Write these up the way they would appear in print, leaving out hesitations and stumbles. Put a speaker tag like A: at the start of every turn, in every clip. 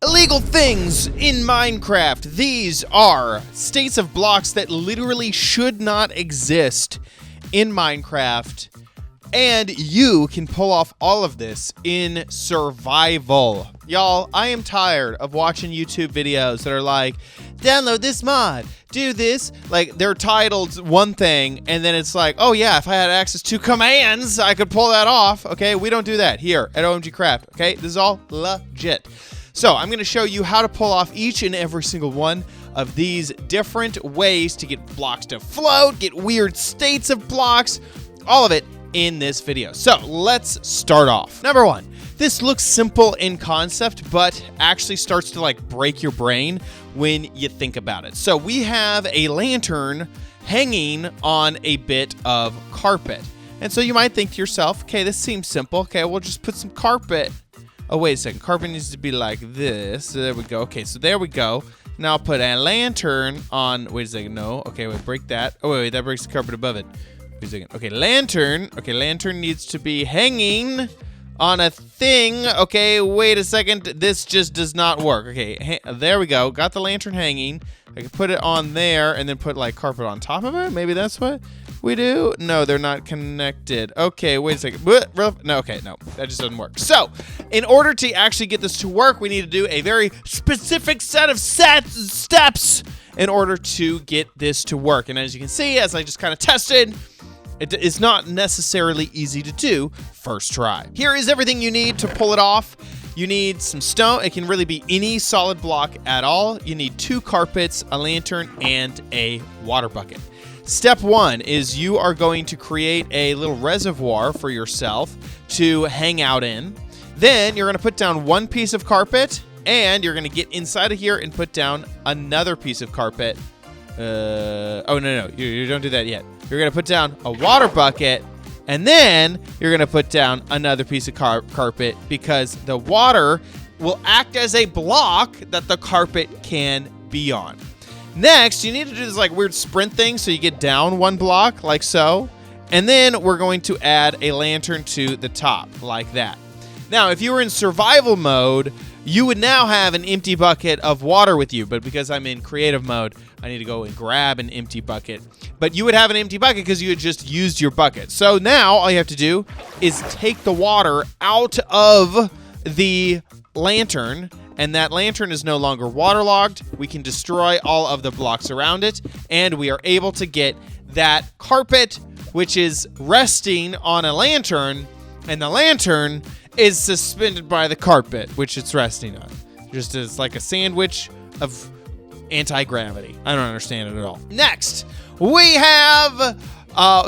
A: Illegal things in Minecraft. These are states of blocks that literally should not exist in Minecraft. And you can pull off all of this in survival. Y'all, I am tired of watching YouTube videos that are like, download this mod, do this. Like, they're titled one thing, and then it's like, oh yeah, if I had access to commands, I could pull that off. Okay, we don't do that here at OMGcraft. Okay, this is all legit. So I'm going to show you how to pull off each and every single one of these different ways to get blocks to float, get weird states of blocks, all of it in this video. So let's start off. Number one, this looks simple in concept, but actually starts to like break your brain when you think about it. So we have a lantern hanging on a bit of carpet. And so you might think to yourself, okay, this seems simple. Okay, we'll just put some carpet. Oh, wait a second. Carpet needs to be like this. So there we go. Okay, so there we go. Now I'll put a lantern on. Wait a second. No. Okay, wait, break that. Oh, wait, that breaks the carpet above it. Wait a second. Okay, lantern. Okay, lantern needs to be hanging on a thing. Okay, wait a second. This just does not work. Okay, there we go. Got the lantern hanging. I can put it on there and then put like carpet on top of it. Maybe that's what we do. No, they're not connected. Okay, wait a second. No, okay, no, that just doesn't work. So, in order to actually get this to work, we need to do a very specific set of steps in order to get this to work. And as you can see, as I just kind of tested, it is not necessarily easy to do first try. Here is everything you need to pull it off. You need some stone. It can really be any solid block at all. You need 2 carpets, a lantern, and a water bucket. Step 1 is you are going to create a little reservoir for yourself to hang out in. Then you're going to put down 1 piece of carpet, and you're going to get inside of here and put down another piece of carpet. Oh, no, you don't do that yet. You're going to put down a water bucket, and then you're going to put down another piece of carpet because the water will act as a block that the carpet can be on. Next, you need to do this like weird sprint thing so you get down 1 block like so. And then we're going to add a lantern to the top like that. Now, if you were in survival mode, you would now have an empty bucket of water with you. But because I'm in creative mode, I need to go and grab an empty bucket. But you would have an empty bucket because you had just used your bucket. So now all you have to do is take the water out of the lantern, and that lantern is no longer waterlogged. We can destroy all of the blocks around it, and we are able to get that carpet, which is resting on a lantern, and the lantern is suspended by the carpet, which it's resting on. Just as like a sandwich of anti-gravity. I don't understand it at all. Next, we have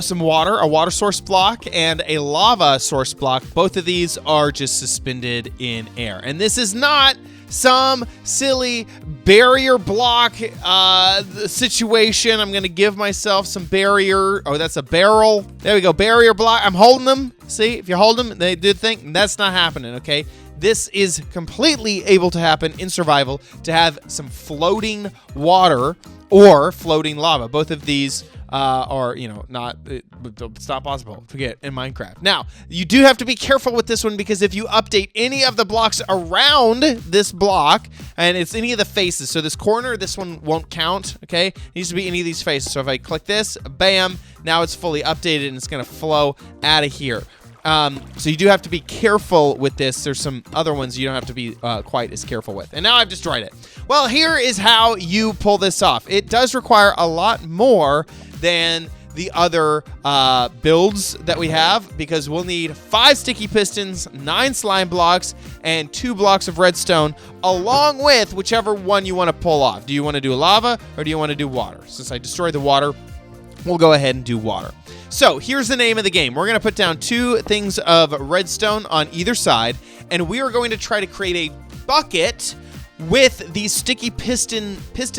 A: some water, a water source block, and a lava source block. Both of these are just suspended in air. And this is not some silly barrier block situation. I'm going to give myself some barrier. Oh, that's a barrel. There we go. Barrier block. I'm holding them. See, if you hold them, they do think that's not happening, okay? This is completely able to happen in survival to have some floating water or floating lava. Both of these are, you know, it's not possible to get in Minecraft. Now, you do have to be careful with this one because if you update any of the blocks around this block, and it's any of the faces, so this corner, this one won't count, okay? It needs to be any of these faces. So if I click this, bam, now it's fully updated and it's going to flow out of here. So you do have to be careful with this. There's some other ones you don't have to be quite as careful with. And now I've destroyed it. Well, here is how you pull this off. It does require a lot more than the other builds that we have because we'll need 5 sticky pistons, 9 slime blocks, and 2 blocks of redstone along with whichever one you want to pull off. Do you want to do lava or do you want to do water? Since I destroyed the water, we'll go ahead and do water. So here's the name of the game. We're going to put down 2 things of redstone on either side, and we are going to try to create a bucket with these sticky piston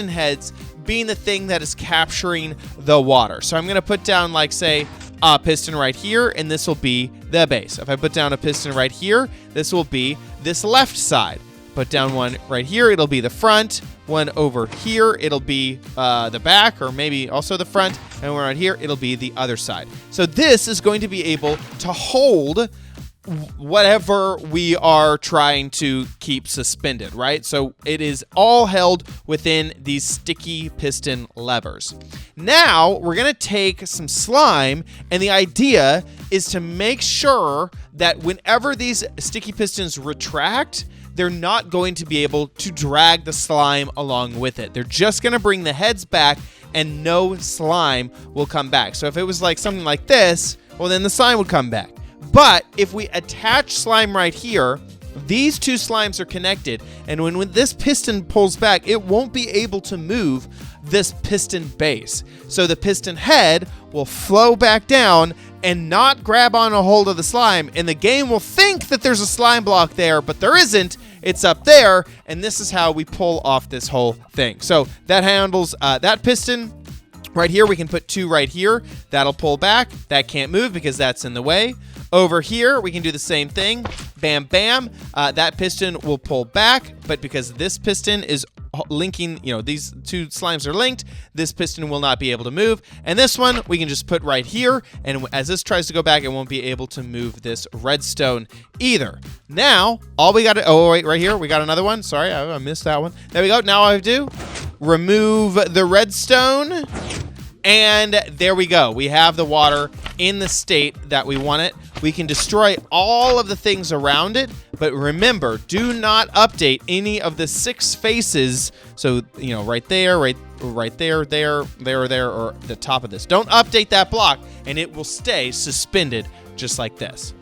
A: heads being the thing that is capturing the water. So I'm going to put down, like, say, a piston right here, and this will be the base. If I put down a piston right here, this will be this left side. Put down one right here, it'll be the front. One over here, it'll be the back, or maybe also the front. And one right here, it'll be the other side. So this is going to be able to hold whatever we are trying to keep suspended, right? So it is all held within these sticky piston levers. Now we're going to take some slime, and the idea is to make sure that whenever these sticky pistons retract, they're not going to be able to drag the slime along with it. They're just going to bring the heads back, and no slime will come back. So if it was like something like this, well, then the slime would come back. But if we attach slime right here, these two slimes are connected, and when this piston pulls back, it won't be able to move this piston base. So the piston head will flow back down and not grab on a hold of the slime, and the game will think that there's a slime block there, but there isn't. It's up there, and this is how we pull off this whole thing. So that handles that piston. Right here, we can put two right here. That'll pull back. That can't move because that's in the way. Over here, we can do the same thing. Bam, bam. That piston will pull back, but because this piston is linking, these two slimes are linked, this piston will not be able to move. And this one, we can just put right here, and as this tries to go back, it won't be able to move this redstone either. Now, all we got to, oh, wait, right here, we got another one. Sorry, I missed that one. There we go. Now all I have to do, remove the redstone, and there we go. We have the water in the state that we want it. We can destroy all of the things around it, but remember, do not update any of the 6 faces. So, right there, right there, there, or the top of this. Don't update that block, and it will stay suspended just like this.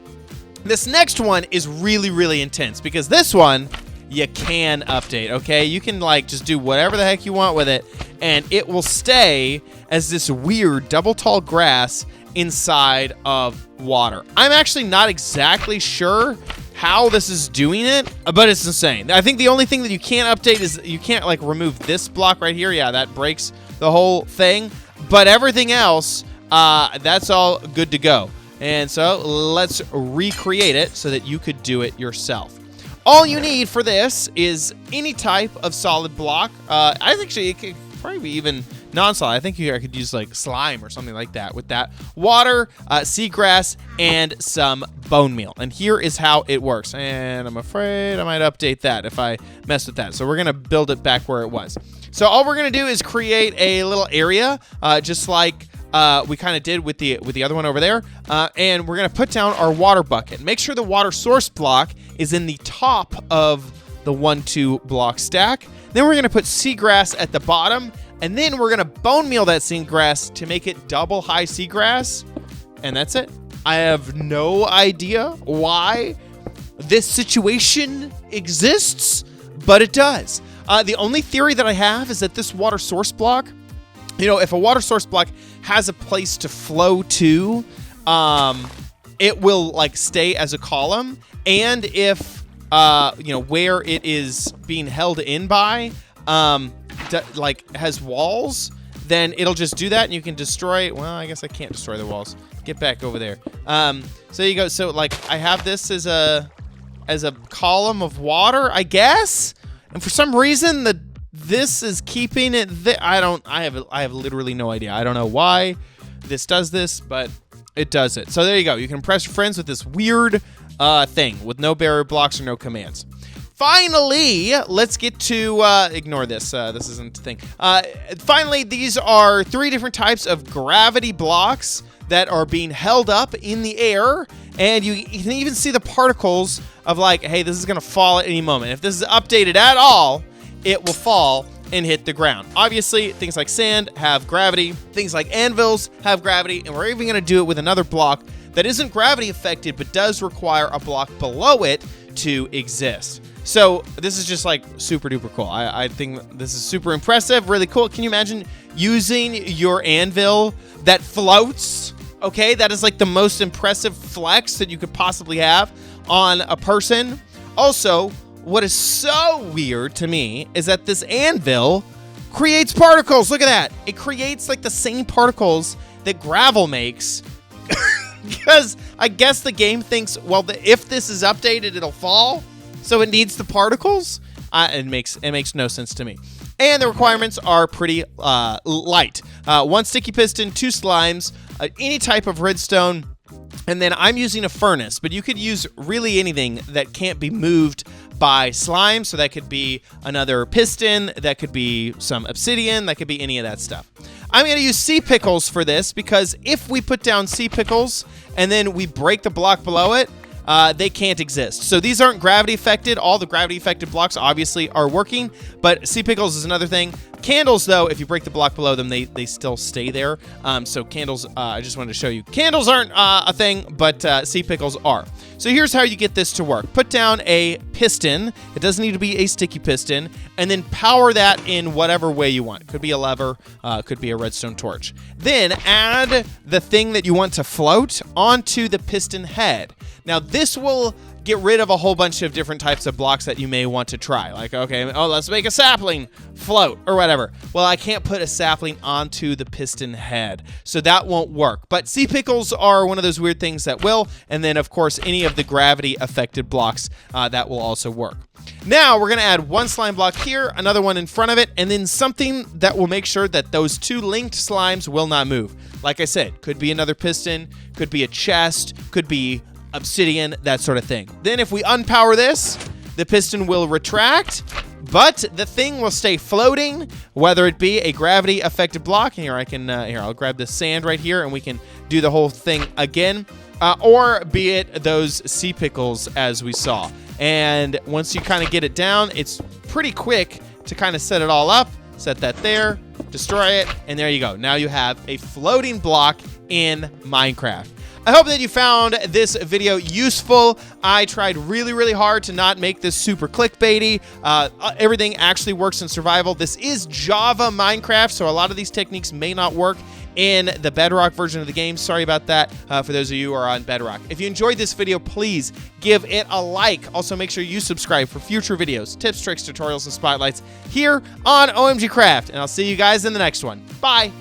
A: This next one is really, really intense because this one, you can update, okay? You can, just do whatever the heck you want with it, and it will stay as this weird double tall grass inside of water. I'm actually not exactly sure how this is doing it, but it's insane. I think the only thing that you can't update is you can't, remove this block right here. Yeah, that breaks the whole thing, but everything else, that's all good to go. And so let's recreate it so that you could do it yourself. All you need for this is any type of solid block. I think actually it could probably be even non-solid. I think I could use slime or something like that with that. Water, seagrass, and some bone meal. And here is how it works. And I'm afraid I might update that if I mess with that. So we're going to build it back where it was. So all we're going to do is create a little area, just like we kind of did with the other one over there. And we're going to put down our water bucket. Make sure the water source block is in the top of the 1-2 block stack. Then we're going to put seagrass at the bottom. And then we're going to bone meal that seagrass to make it double high seagrass. And that's it. I have no idea why this situation exists, but it does. The only theory that I have is that this water source block, if a water source block has a place to flow to, it will stay as a column. And if, where it is being held in by, has walls, then it'll just do that, and you can destroy. Well, I guess I can't destroy the walls. Get back over there. So there you go. So I have this as a column of water, I guess, and for some reason this is keeping it. I have literally no idea. I don't know why this does this, but it does it. So there you go. You can impress your friends with this weird thing with no barrier blocks or no commands. Finally, let's get to, ignore this, this isn't a thing. Finally, these are 3 different types of gravity blocks that are being held up in the air, and you can even see the particles of hey, this is gonna fall at any moment. If this is updated at all, it will fall and hit the ground. Obviously, things like sand have gravity, things like anvils have gravity, and we're even gonna do it with another block that isn't gravity affected, but does require a block below it to exist. So this is just super duper cool. I think this is super impressive, really cool. Can you imagine using your anvil that floats? Okay, that is the most impressive flex that you could possibly have on a person. Also, what is so weird to me is that this anvil creates particles. Look at that. It creates the same particles that gravel makes. Because I guess the game thinks, well, if this is updated, it'll fall. So it needs the particles? It makes no sense to me. And the requirements are pretty light. 1 sticky piston, 2 slimes, any type of redstone, And then I'm using a furnace, but you could use really anything that can't be moved by slime. So that could be another piston, that could be some obsidian, that could be any of that stuff. I'm going to use sea pickles for this because if we put down sea pickles and then we break the block below it, they can't exist. So these aren't gravity affected. All the gravity affected blocks obviously are working, but sea pickles is another thing. Candles, though, if you break the block below them, they still stay there. So candles, I just wanted to show you. Candles aren't a thing, but sea pickles are. So here's how you get this to work. Put down a piston. It doesn't need to be a sticky piston. And then power that in whatever way you want. Could be a lever, could be a redstone torch. Then add the thing that you want to float onto the piston head. Now, this will get rid of a whole bunch of different types of blocks that you may want to try. Like, okay, oh, let's make a sapling float or whatever. Well, I can't put a sapling onto the piston head, so that won't work. But sea pickles are one of those weird things that will, and then, of course, any of the gravity-affected blocks, that will also work. Now, we're going to add one slime block here, another one in front of it, and then something that will make sure that those two linked slimes will not move. Like I said, could be another piston, could be a chest, could be obsidian, that sort of thing. Then if we unpower this, the piston will retract, but the thing will stay floating, whether it be a gravity affected block. Here, I'll grab the sand right here and we can do the whole thing again, or be it those sea pickles as we saw. And once you kind of get it down, it's pretty quick to kind of set it all up. Set that there, destroy it, and there you go. Now you have a floating block in Minecraft. I hope that you found this video useful. I tried really, really hard to not make this super clickbaity. Everything actually works in survival. This is Java Minecraft, so a lot of these techniques may not work in the Bedrock version of the game. Sorry about that for those of you who are on Bedrock. If you enjoyed this video, please give it a like. Also, make sure you subscribe for future videos, tips, tricks, tutorials, and spotlights here on OMGcraft. And I'll see you guys in the next one. Bye.